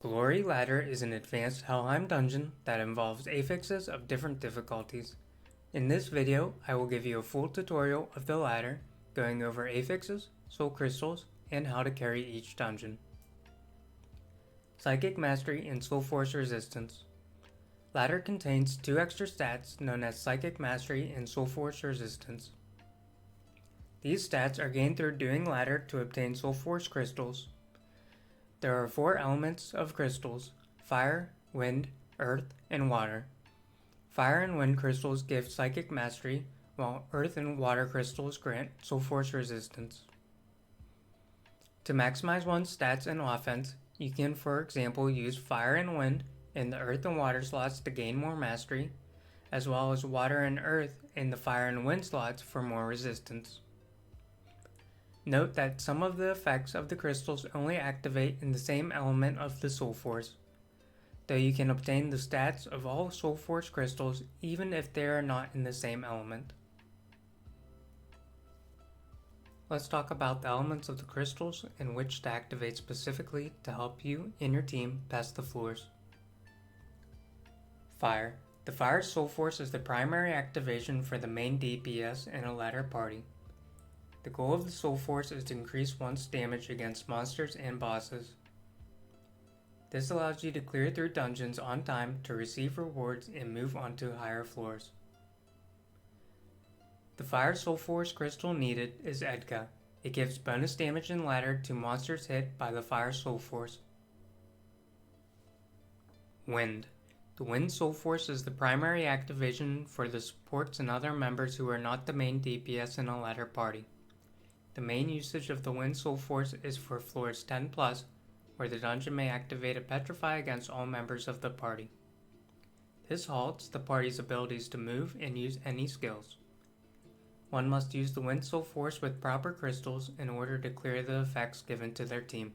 Glory Ladder is an advanced Helheim dungeon that involves affixes of different difficulties. In this video, I will give you a full tutorial of the ladder, going over affixes, soul crystals, and how to carry each dungeon. Psychic Mastery and Soul Force Resistance. Ladder contains two extra stats known as Psychic Mastery and Soul Force Resistance. These stats are gained through doing ladder to obtain Soul Force crystals. There are four elements of crystals: fire, wind, earth, and water. Fire and wind crystals give psychic mastery, while earth and water crystals grant soul force resistance. To maximize one's stats and offense, you can, for example, use fire and wind in the earth and water slots to gain more mastery, as well as water and earth in the fire and wind slots for more resistance. Note that some of the effects of the crystals only activate in the same element of the Soul Force, though you can obtain the stats of all Soul Force crystals even if they are not in the same element. Let's talk about the elements of the crystals and which to activate specifically to help you and your team pass the floors. Fire. The Fire Soul Force is the primary activation for the main DPS in a ladder party. The goal of the Soul Force is to increase one's damage against monsters and bosses. This allows you to clear through dungeons on time to receive rewards and move on to higher floors. The Fire Soul Force crystal needed is Edka. It gives bonus damage in ladder to monsters hit by the Fire Soul Force. Wind. The Wind Soul Force is the primary activation for the supports and other members who are not the main DPS in a ladder party. The main usage of the Wind Soul Force is for floors 10 plus, where the dungeon may activate a Petrify against all members of the party. This halts the party's abilities to move and use any skills. One must use the Wind Soul Force with proper crystals in order to clear the effects given to their team.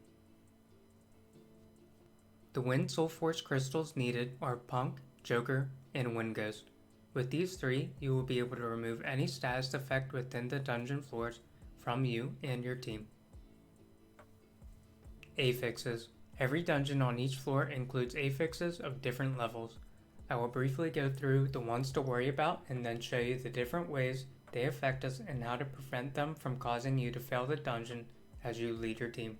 The Wind Soul Force crystals needed are Punk, Joker, and Wind Ghost. With these three, you will be able to remove any status effect within the dungeon floors from you and your team. Affixes. Every dungeon on each floor includes affixes of different levels. I will briefly go through the ones to worry about and then show you the different ways they affect us and how to prevent them from causing you to fail the dungeon as you lead your team.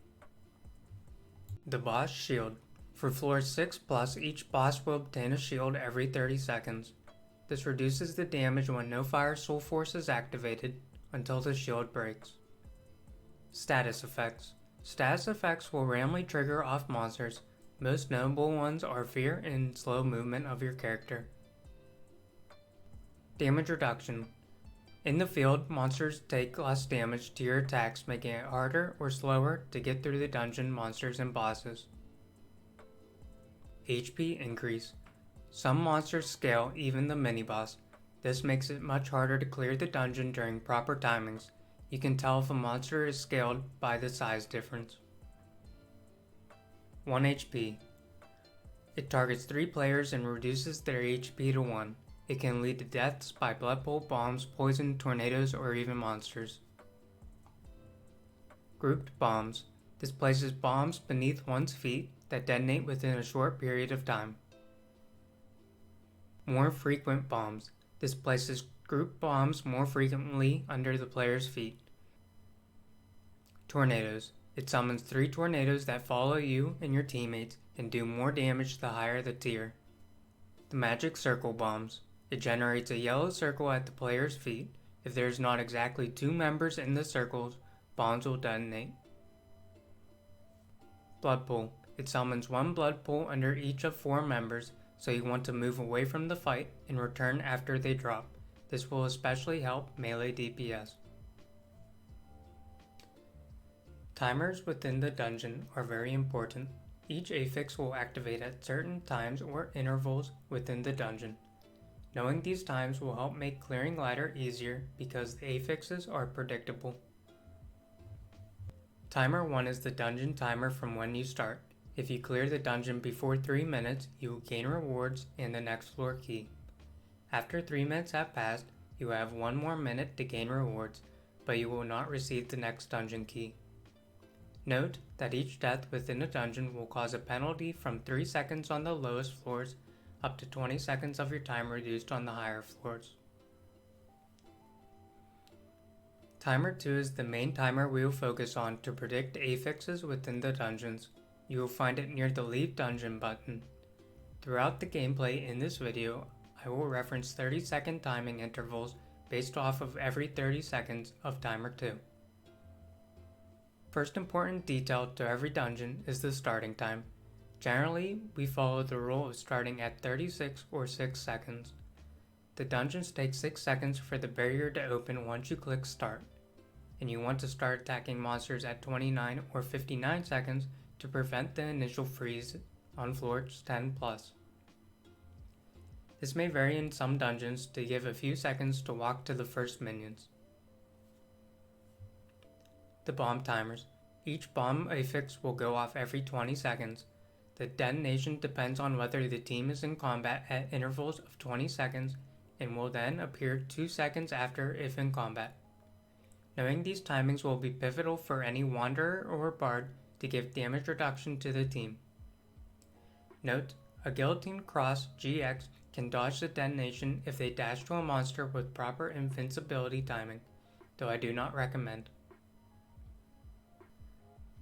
The Boss Shield. For floors 6 plus, each boss will obtain a shield every 30 seconds. This reduces the damage when no Fire Soul Force is activated until the shield breaks. Status effects. Status effects will randomly trigger off monsters. Most notable ones are fear and slow movement of your character. Damage reduction. In the field, monsters take less damage to your attacks, making it harder or slower to get through the dungeon monsters and bosses. HP increase. Some monsters scale even the mini-boss. This makes it much harder to clear the dungeon during proper timings. You can tell if a monster is scaled by the size difference. 1 HP. It targets 3 players and reduces their HP to 1. It can lead to deaths by blood pool, bombs, poison, tornadoes, or even monsters. Grouped bombs. This places bombs beneath one's feet that detonate within a short period of time. More frequent bombs. This places group bombs more frequently under the player's feet. Tornadoes. It summons 3 tornadoes that follow you and your teammates and do more damage the higher the tier. The Magic Circle Bombs. It generates a yellow circle at the player's feet. If there is not exactly 2 members in the circles, bombs will detonate. Blood Pool. It summons 1 blood pool under each of 4 members, so you want to move away from the fight and return after they drop. This will especially help melee DPS. Timers within the dungeon are very important. Each affix will activate at certain times or intervals within the dungeon. Knowing these times will help make clearing ladder easier because the affixes are predictable. Timer 1 is the dungeon timer from when you start. If you clear the dungeon before 3 minutes, you will gain rewards and the next floor key. After 3 minutes have passed, you have 1 more minute to gain rewards, but you will not receive the next dungeon key. Note that that each death within a dungeon will cause a penalty from 3 seconds on the lowest floors up to 20 seconds of your time reduced on the higher floors. Timer 2 is the main timer we will focus on to predict affixes within the dungeons. You will find it near the Leave Dungeon button. Throughout the gameplay in this video, I will reference 30-second timing intervals based off of every 30 seconds of Timer 2. First important detail to every dungeon is the starting time. Generally, we follow the rule of starting at 36 or 6 seconds. The dungeons take 6 seconds for the barrier to open once you click start, and you want to start attacking monsters at 29 or 59 seconds to prevent the initial freeze on floors 10 plus. This may vary in some dungeons to give a few seconds to walk to the first minions. The bomb timers. Each bomb affix will go off every 20 seconds. The detonation depends on whether the team is in combat at intervals of 20 seconds and will then appear 2 seconds after if in combat. Knowing these timings will be pivotal for any Wanderer or Bard to give damage reduction to the team. Note, a Guillotine Cross GX can dodge the detonation if they dash to a monster with proper invincibility timing, though I do not recommend.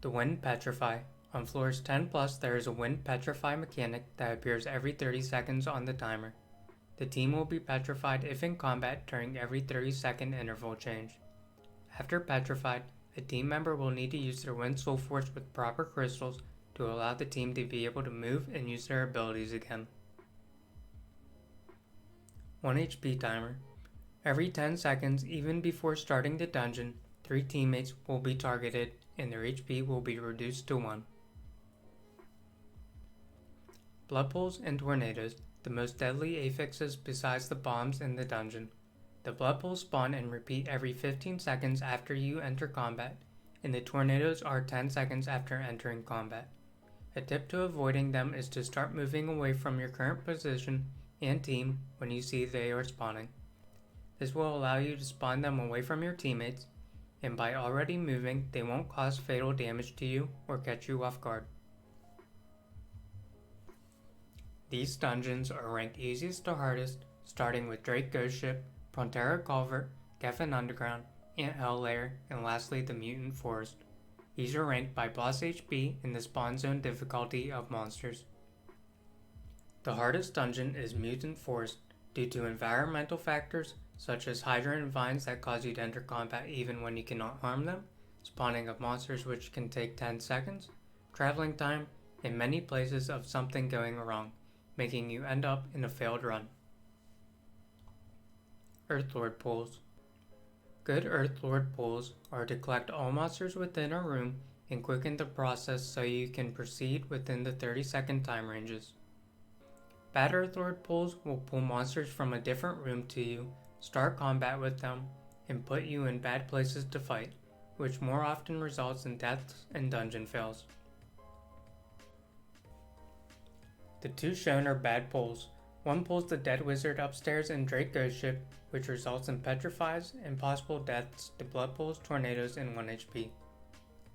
The Wind Petrify. On floors 10 plus there is a Wind Petrify mechanic that appears every 30 seconds on the timer. The team will be petrified if in combat during every 30-second interval change. After petrified, a team member will need to use their Wind Soul Force with proper crystals to allow the team to be able to move and use their abilities again. 1 HP timer. Every 10 seconds, even before starting the dungeon, 3 teammates will be targeted and their HP will be reduced to 1. Blood pools and tornadoes, the most deadly affixes besides the bombs in the dungeon. The blood pools spawn and repeat every 15 seconds after you enter combat, and the tornadoes are 10 seconds after entering combat. A tip to avoiding them is to start moving away from your current position and team when you see they are spawning. This will allow you to spawn them away from your teammates, and by already moving, they won't cause fatal damage to you or catch you off guard. These dungeons are ranked easiest to hardest, starting with Drake Ghost Ship, Prontera Culvert, Geffen Underground, and Hell Lair, and lastly the Mutant Forest. These are ranked by boss HP and the spawn zone difficulty of monsters. The hardest dungeon is Mutant Forest due to environmental factors such as hydrant vines that cause you to enter combat even when you cannot harm them, spawning of monsters which can take 10 seconds, traveling time, and many places of something going wrong, making you end up in a failed run. Earthlord pools. Good Earthlord pools are to collect all monsters within a room and quicken the process so you can proceed within the 30-second time ranges. Bad Earthlord pools will pull monsters from a different room to you, start combat with them, and put you in bad places to fight, which more often results in deaths and dungeon fails. The two shown are bad pulls. One pulls the dead wizard upstairs in Drake Ghost Ship, which results in petrifies and possible deaths to blood pools, tornadoes, and 1 HP.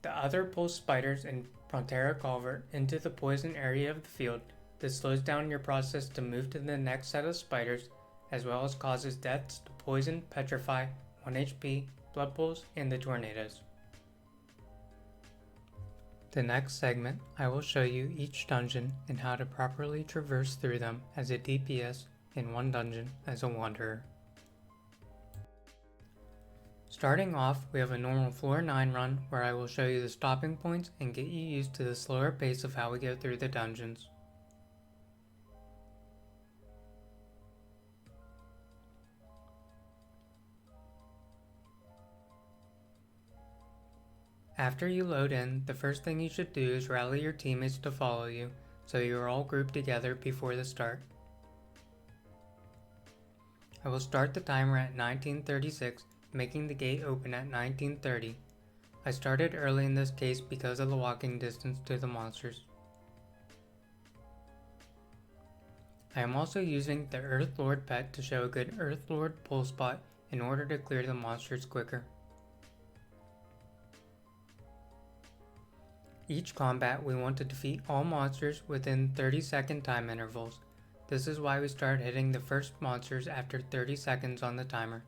The other pulls spiders in Prontera Culvert into the poison area of the field. This slows down your process to move to the next set of spiders, as well as causes deaths to poison, petrify, 1 HP, blood pools, and the tornadoes. The next segment, I will show you each dungeon and how to properly traverse through them as a DPS in one dungeon as a Wanderer. Starting off, we have a normal floor 9 run where I will show you the stopping points and get you used to the slower pace of how we go through the dungeons. After you load in, the first thing you should do is rally your teammates to follow you, so you are all grouped together before the start. I will start the timer at 1936, making the gate open at 1930. I started early in this case because of the walking distance to the monsters. I am also using the Earthlord pet to show a good Earthlord pull spot in order to clear the monsters quicker. Each combat, we want to defeat all monsters within 30-second time intervals. This is why we start hitting the first monsters after 30 seconds on the timer.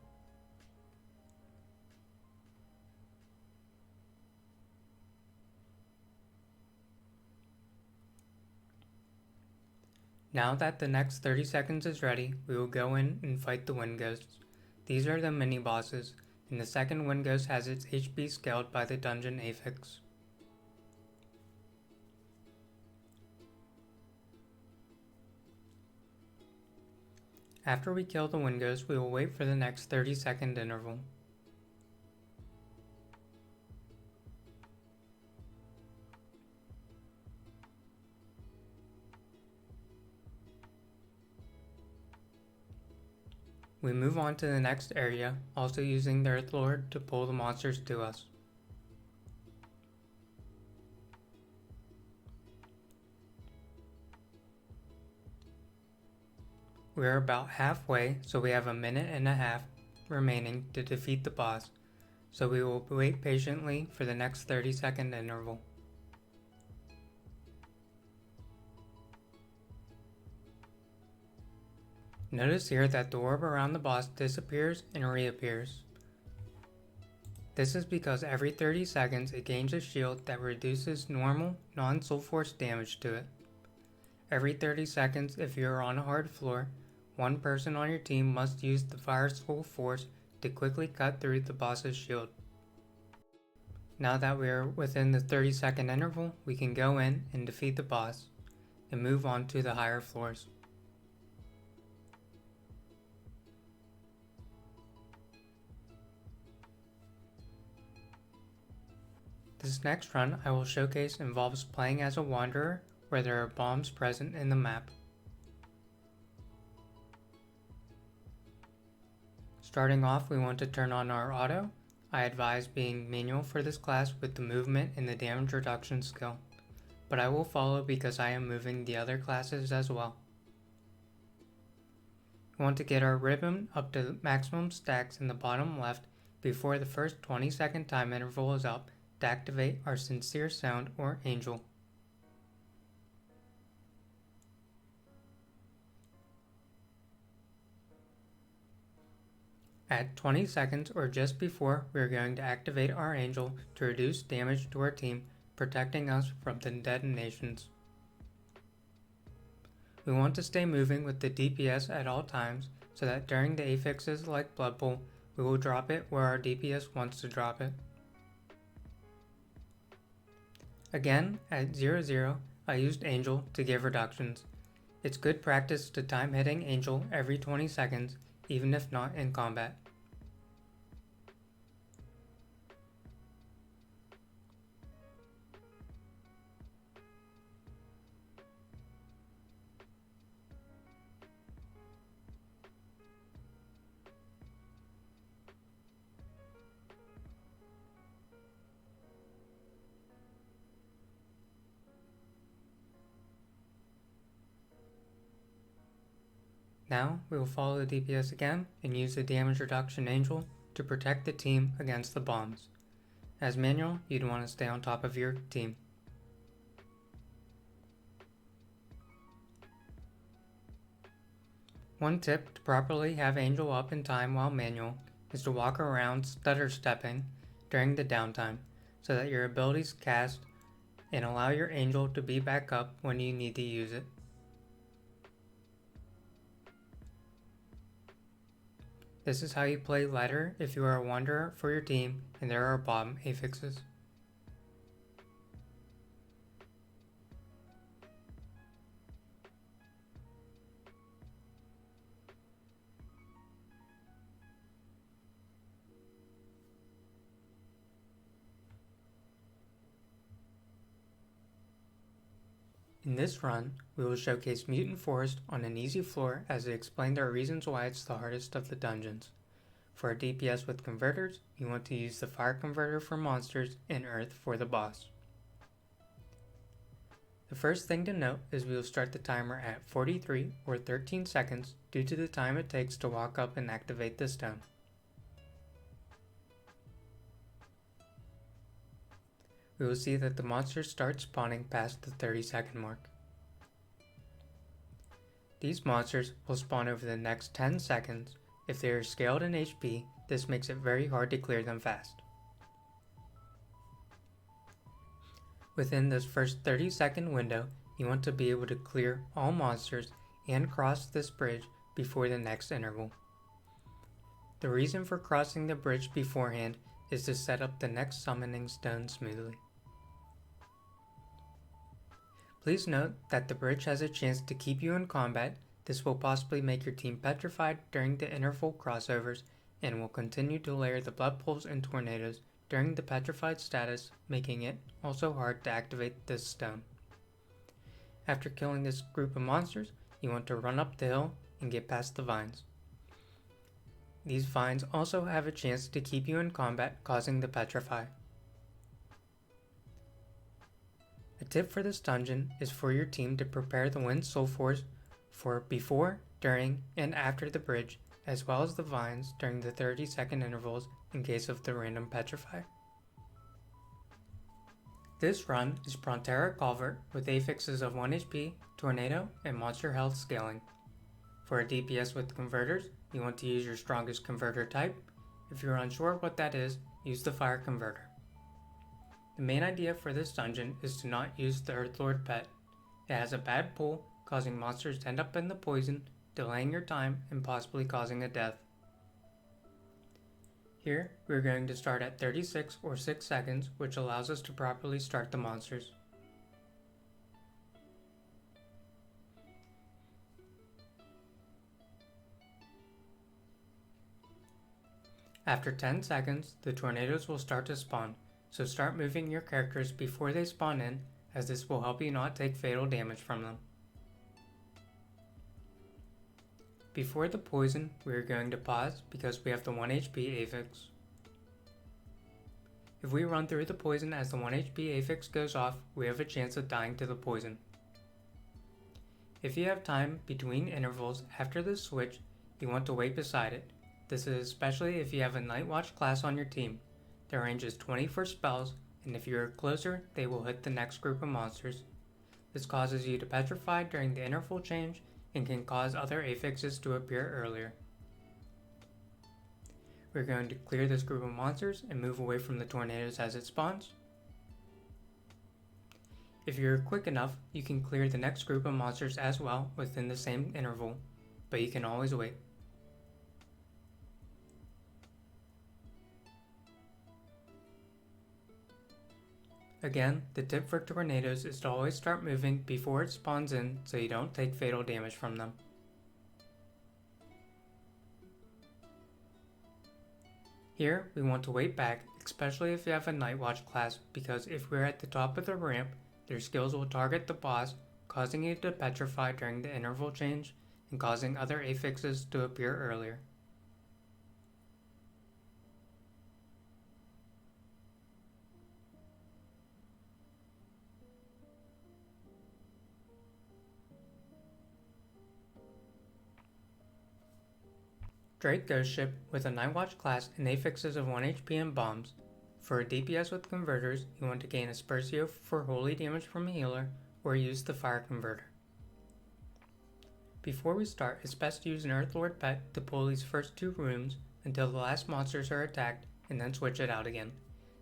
Now that the next 30 seconds is ready, we will go in and fight the wind ghosts. These are the mini bosses, and the second wind ghost has its HP scaled by the dungeon affix. After we kill the wind ghost, we will wait for the next 30-second interval. We move on to the next area, also using the Earth Lord to pull the monsters to us. We are about halfway, so we have a minute and a half remaining to defeat the boss, so we will wait patiently for the next 30-second interval. Notice here that the orb around the boss disappears and reappears. This is because every 30 seconds it gains a shield that reduces normal, non-soul force damage to it. Every 30 seconds, if you are on a hard floor, one person on your team must use the fire soul force to quickly cut through the boss's shield. Now that we are within the 30-second interval, we can go in and defeat the boss and move on to the higher floors. This next run I will showcase involves playing as a wanderer where there are bombs present in the map. Starting off, we want to turn on our auto. I advise being manual for this class with the movement and the damage reduction skill, but I will follow because I am moving the other classes as well. We want to get our ribbon up to maximum stacks in the bottom left before the first 20-second time interval is up to activate our Sincere Sound or Angel. At 20 seconds or just before, we are going to activate our Angel to reduce damage to our team, protecting us from the detonations. We want to stay moving with the DPS at all times so that during the affixes like Blood Bowl, we will drop it where our DPS wants to drop it. Again, at 0-0, I used Angel to give reductions. It's good practice to time hitting Angel every 20 seconds, even if not in combat. Now, we will follow the DPS again and use the damage reduction Angel to protect the team against the bombs. As manual, you'd want to stay on top of your team. One tip to properly have Angel up in time while manual is to walk around stutter stepping during the downtime so that your abilities cast and allow your Angel to be back up when you need to use it. This is how you play ladder if you are a wanderer for your team and there are bomb affixes. In this run, we will showcase Mutant Forest on an easy floor as it explained our reasons why it's the hardest of the dungeons. For a DPS with converters, you want to use the fire converter for monsters and earth for the boss. The first thing to note is we will start the timer at 43 or 13 seconds due to the time it takes to walk up and activate the stone. we will see that the monsters start spawning past the 30-second mark. These monsters will spawn over the next 10 seconds. If they are scaled in HP, this makes it very hard to clear them fast. Within this first 30-second window, you want to be able to clear all monsters and cross this bridge before the next interval. The reason for crossing the bridge beforehand is to set up the next summoning stone smoothly. Please note that the bridge has a chance to keep you in combat. This will possibly make your team petrified during the interval crossovers and will continue to layer the blood pools and tornadoes during the petrified status, making it also hard to activate this stone. After killing this group of monsters, you want to run up the hill and get past the vines. These vines also have a chance to keep you in combat, causing the petrify. A tip for this dungeon is for your team to prepare the Wind Soul Force for before, during, and after the bridge, as well as the vines during the 30-second intervals in case of the random petrify. This run is Prontera Culvert with affixes of 1 HP, tornado, and monster health scaling. For a DPS with converters, you want to use your strongest converter type. If you're unsure what that is, use the fire converter. The main idea for this dungeon is to not use the Earthlord pet. It has a bad pull, causing monsters to end up in the poison, delaying your time, and possibly causing a death. Here, we're going to start at 36 or 6 seconds, which allows us to properly start the monsters. After 10 seconds, the tornadoes will start to spawn, so start moving your characters before they spawn in, as this will help you not take fatal damage from them. Before the poison, we are going to pause because we have the 1 HP affix. If we run through the poison as the 1 HP affix goes off, we have a chance of dying to the poison. If you have time between intervals after the switch, you want to wait beside it. This is especially if you have a Night Watch class on your team. Their range is 20 for spells, and if you are closer, they will hit the next group of monsters. This causes you to petrify during the interval change and can cause other affixes to appear earlier. We're going to clear this group of monsters and move away from the tornadoes as it spawns. If you're quick enough, you can clear the next group of monsters as well within the same interval, but you can always wait. Again, the tip for tornadoes is to always start moving before it spawns in so you don't take fatal damage from them. Here, we want to wait back, especially if you have a Night Watch class, because if we're at the top of the ramp, their skills will target the boss, causing you to petrify during the interval change and causing other affixes to appear earlier. Drake Ghost Ship with a Night Watch class and affixes of 1 HP and bombs. For a DPS with converters, you want to gain a Spursio for holy damage from a healer, or use the fire converter. Before we start, it's best to use an Earthlord pet to pull these first 2 rooms until the last monsters are attacked, and then switch it out again.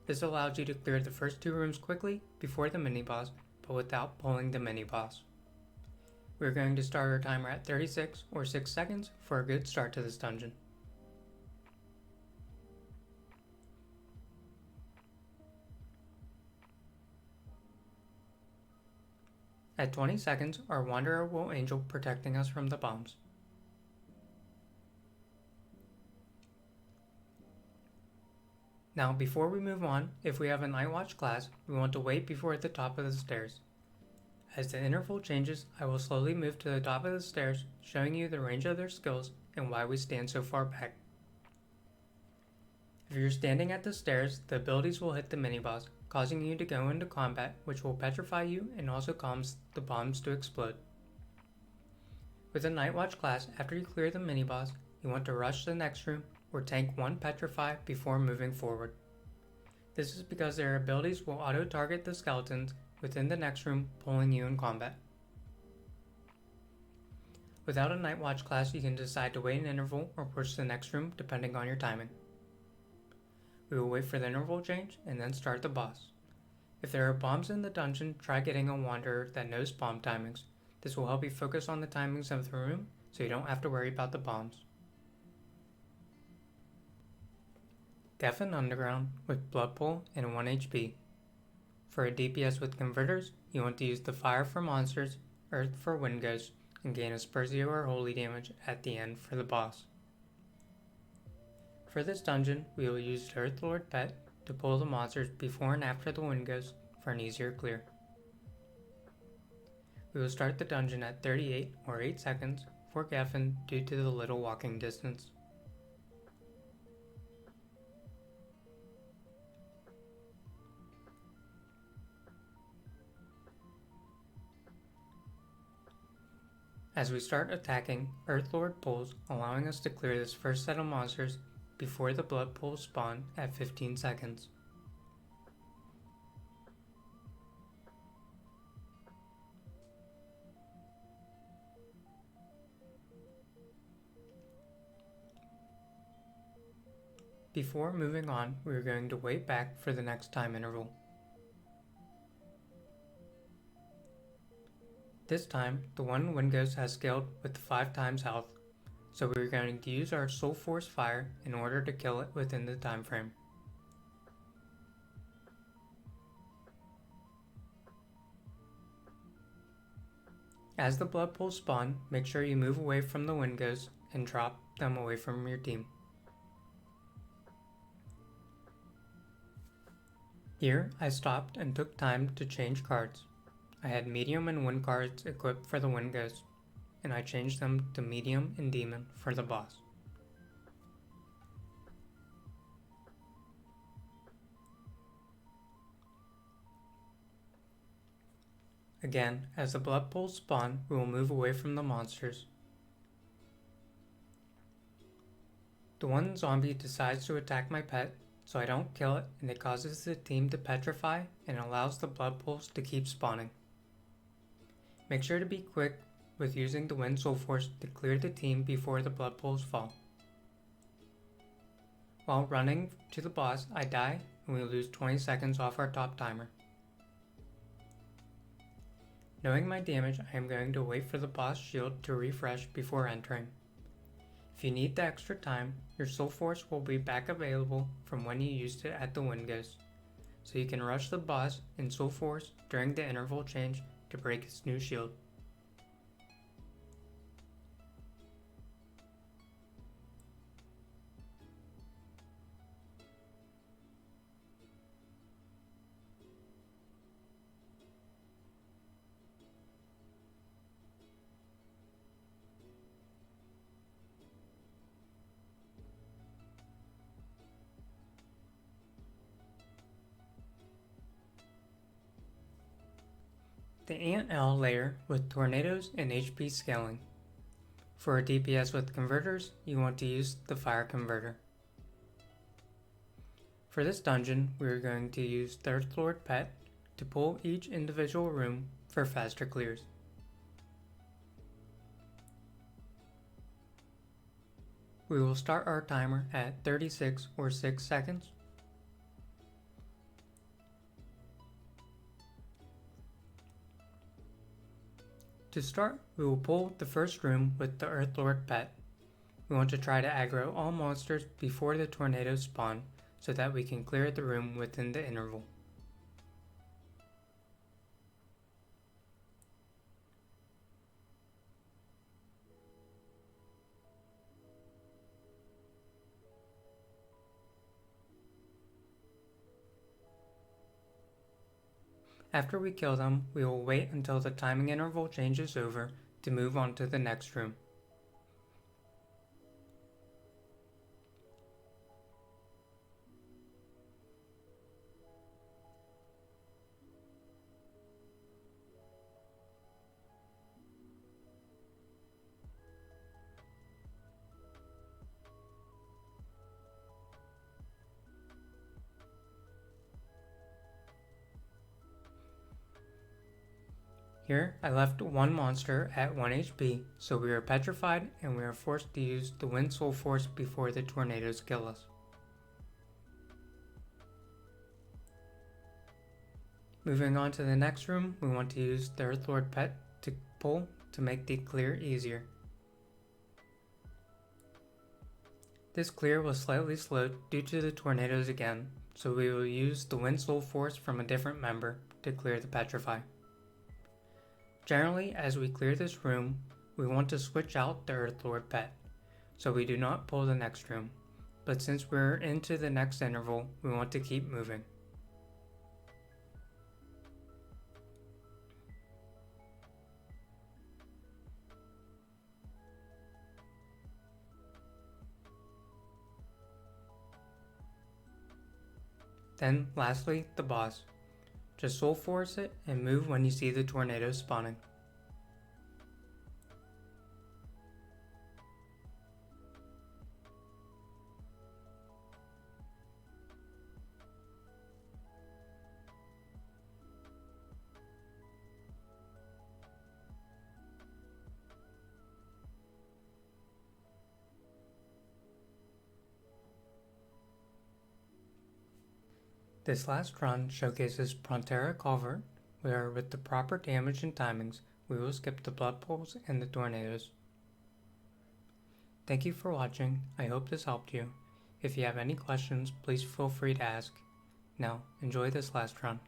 This allows you to clear the first 2 rooms quickly before the mini-boss, but without pulling the mini-boss. We're going to start our timer at 36 or 6 seconds for a good start to this dungeon. At 20 seconds, our Wanderer will angel protecting us from the bombs. Now before we move on, if we have a Night Watch class, we want to wait before at the top of the stairs. As the interval changes, I will slowly move to the top of the stairs, showing you the range of their skills and why we stand so far back. If you're standing at the stairs, the abilities will hit the mini-boss, causing you to go into combat, which will petrify you and also cause the bombs to explode. With a Night Watch class, after you clear the mini-boss, you want to rush to the next room or tank 1 petrify before moving forward. This is because their abilities will auto-target the skeletons within the next room, pulling you in combat. Without a Night Watch class, you can decide to wait an interval or push to the next room depending on your timing. We will wait for the interval change and then start the boss. If there are bombs in the dungeon, try getting a wanderer that knows bomb timings. This will help you focus on the timings of the room so you don't have to worry about the bombs. Geffen Underground with Blood Pool and 1 HP. For a DPS with converters, you want to use the Fire for monsters, Earth for wind ghosts, and gain a Spurzio or holy damage at the end for the boss. For this dungeon, we will use the Earth Lord pet to pull the monsters before and after the wind ghost for an easier clear. We will start the dungeon at 38 or 8 seconds for Geffen due to the little walking distance. As we start attacking, Earth Lord pulls, allowing us to clear this first set of monsters before the blood pools spawn at 15 seconds. Before moving on, we are going to wait back for the next time interval. This time, the one wind ghost has scaled with 5 times health, so we are going to use our Soul Force Fire in order to kill it within the time frame. As the blood pools spawn, make sure you move away from the wind ghosts and drop them away from your team. Here, I stopped and took time to change cards. I had medium and wind cards equipped for the wind ghost, and I changed them to medium and demon for the boss. Again, as the blood pools spawn, we will move away from the monsters. The one zombie decides to attack my pet, so I don't kill it, and it causes the team to petrify and allows the blood pools to keep spawning. Make sure to be quick with using the Wind Soul Force to clear the team before the blood pools fall. While running to the boss, I die and we lose 20 seconds off our top timer. Knowing my damage, I am going to wait for the boss shield to refresh before entering. If you need the extra time, your Soul Force will be back available from when you used it at the Wind Ghost, so you can rush the boss in Soul Force during the interval change to break its new shield. The Ant Hell Lair with tornadoes and HP scaling. For a DPS with converters, you want to use the Fire Converter. For this dungeon, we are going to use Third Lord Pet to pull each individual room for faster clears. We will start our timer at 36 or 6 seconds. To start, we will pull the first room with the Earth Lord pet. We want to try to aggro all monsters before the tornadoes spawn so that we can clear the room within the interval. After we kill them, we will wait until the timing interval changes over to move on to the next room. Here, I left one monster at 1 HP, so we are petrified and we are forced to use the Wind Soul Force before the tornadoes kill us. Moving on to the next room, we want to use the Earthlord pet to pull to make the clear easier. This clear was slightly slowed due to the tornadoes again, so we will use the Wind Soul Force from a different member to clear the Petrify. Generally, as we clear this room, we want to switch out the Earthlord pet, so we do not pull the next room, but since we're into the next interval, we want to keep moving. Then, lastly, the boss. Just Soul Force it and move when you see the tornado spawning. This last run showcases Prontera Culvert, where with the proper damage and timings, we will skip the blood pools and the tornadoes. Thank you for watching, I hope this helped you. If you have any questions, please feel free to ask. Now, enjoy this last run.